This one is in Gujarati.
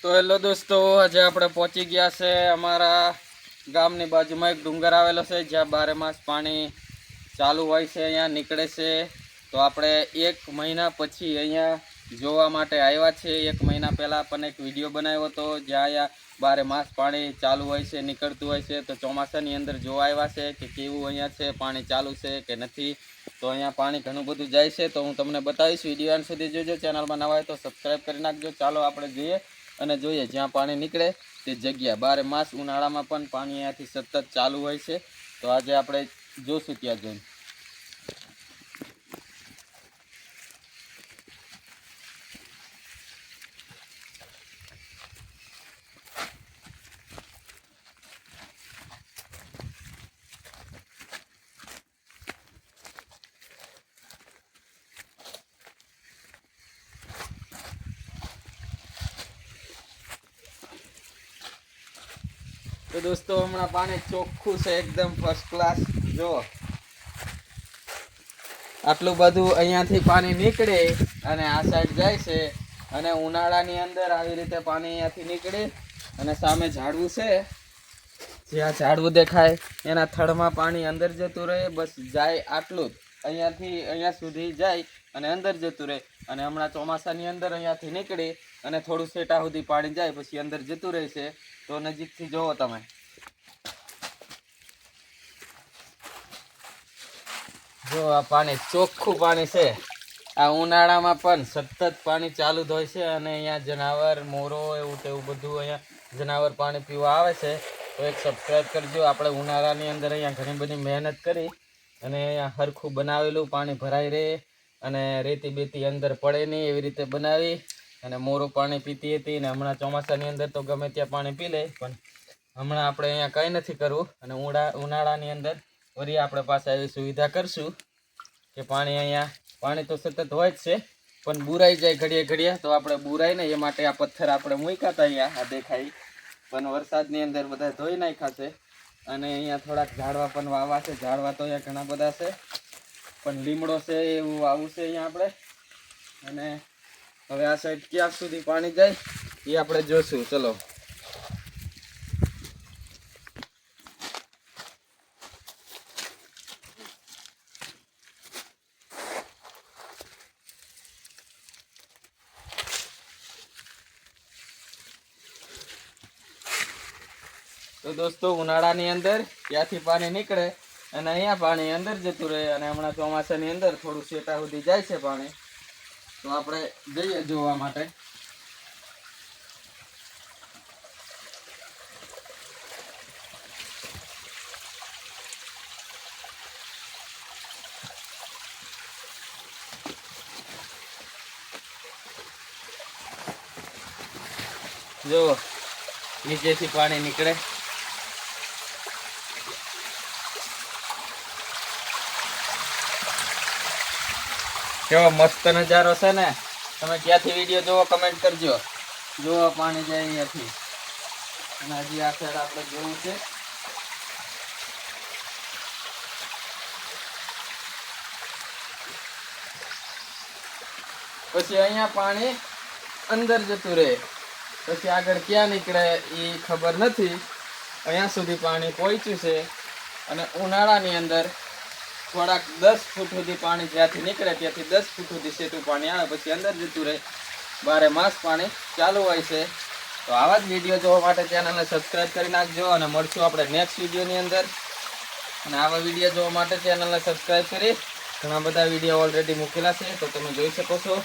તો હેલો દોસ્તો, આજે આપણે પહોંચી ગયા છે અમારા ગામની બાજુમાં એક ડુંગર આવેલો છે જ્યાં 12 માસ પાણી ચાલુ હોય છે, અહીંયા નીકળે છે. તો આપણે 1 મહિના પછી અહીંયા જોવા માટે આવ્યા છે. 1 મહિના પહેલાં આપણને એક વિડીયો બનાવ્યો હતો જ્યાં અહીંયા 12 માસ પાણી ચાલુ હોય છે, નીકળતું હોય છે. તો ચોમાસાની અંદર જોવા આવ્યા છે કે કેવું અહીંયા છે, પાણી ચાલુ છે કે નથી. તો અહીંયા પાણી ઘણું બધું જાય છે, તો હું તમને બતાવીશ. વિડીયો અંત સુધી જોજો. ચેનલમાં નવા હોય તો સબસ્ક્રાઈબ કરી નાખજો. ચાલો આપણે જોઈએ અને જોઈએ જ્યાં પાણી નીકળે તે જગ્યા. 12 માસ ઉનાળામાં પણ પાણી અહીંયાથી સતત ચાલુ હોય છે. તો આજે આપણે જોશું ત્યાં જઈને. તો દોસ્તો, હમણાં પાણી ચોખ્ખું છે, એકદમ ફર્સ્ટ ક્લાસ. જો આટલું બધું અહીંયાથી પાણી નીકળે અને આ સાઈડ જાય છે. અને ઉનાળાની અંદર આવી રીતે પાણી અહીંયાથી નીકળે અને સામે ઝાડવું છે, જ્યાં ઝાડવું દેખાય એના થડમાં પાણી અંદર જતું રહે. બસ જાય આટલું જ, અહીંયાથી અહીંયા સુધી જાય અને અંદર જતું રહે. અને હમણાં ચોમાસાની અંદર અહીંયાથી નીકળે અને થોડું સેટા સુધી પાણી જાય, પછી અંદર જતું રહે છે. તો નજીકથી જોવો તમે. જો આ પાણી ચોખ્ખું પાણી છે. આ ઉનાળામાં પણ સતત પાણી ચાલુ જ હોય છે. અને અહીંયા જનાવર, મોરો, એવું તેવું બધું અહીંયા જનાવર પાણી પીવા આવે છે. તો એક સબસ્ક્રાઈબ કરજો. આપણે ઉનાળાની અંદર અહીંયા ઘણી બધી મહેનત કરી અને અહીંયા હરખું બનાવેલું, પાણી ભરાઈ રહે અને રેતી બેતી અંદર પડે નહીં એવી રીતે બનાવી. અને મોરો પાણી પીતી હતી. અને હમણાં ચોમાસાની અંદર તો ગમે ત્યાં પાણી પી લે, પણ હમણાં આપણે અહીંયા કંઈ નથી કરવું. અને ઉનાળાની અંદર વળી આપણે પાસે એવી સુવિધા કરશું કે પાણી તો સતત હોય જ છે, પણ બુરાઈ જાય ઘડીએ ઘડીએ. તો આપણે બુરાય ને એ માટે આ પથ્થર આપણે મૂક્યા હતા અહીંયા, આ દેખાય. પણ વરસાદની અંદર બધા ધોઈ નાખ્યા છે. અને અહીંયા થોડાક ઝાડવા પણ વાવા છે. ઝાડવા તો અહીંયા ઘણા બધા છે, પણ લીમડો છે એવું વાવું છે અહીંયા આપણે. અને હવે આ સાઈડ ક્યાં સુધી પાણી જાય એ આપણે જોશું. ચલો. તો દોસ્તો, ઉનાળાની અંદર ત્યાંથી પાણી નીકળે અને અહીંયા પાણી અંદર જતું રહે. અને હમણાં ચોમાસાની અંદર થોડું સેટા સુધી જાય છે પાણી. તો આપણે જઈએ જોવા માટે. જો નીચેથી પાણી નીકળે. કેવો મસ્ત નજારો છે ને. તમે ક્યાંથી વિડીયો જોવો કમેન્ટ કરજો. જો પાણી જાય અહીંયાથી. અને હજી આ સાઈડ આપણે જોવું છે. પછી અહીંયા પાણી અંદર જતું રહે. પછી આગળ ક્યાં નીકળે એ ખબર નથી. અહીંયા સુધી પાણી પહોંચ્યું છે. અને ઉનાળાની અંદર થોડાક 10 ફૂટ સુધી પાણી જ્યાંથી નીકળે ત્યાંથી 10 ફૂટ સુધી સેટું પાણી આવે, પછી અંદર જતું રહે. 12 માસ પાણી ચાલુ હોય છે. તો આવા જ વિડીયો જોવા માટે ચેનલને સબસ્ક્રાઈબ કરી નાખજો. અને મળશું આપણે નેક્સ્ટ વિડીયોની અંદર. અને આવા વિડીયો જોવા માટે ચેનલને સબસ્ક્રાઈબ કરી. ઘણા બધા વિડીયો ઓલરેડી મૂકેલા છે, તો તમે જોઈ શકો છો.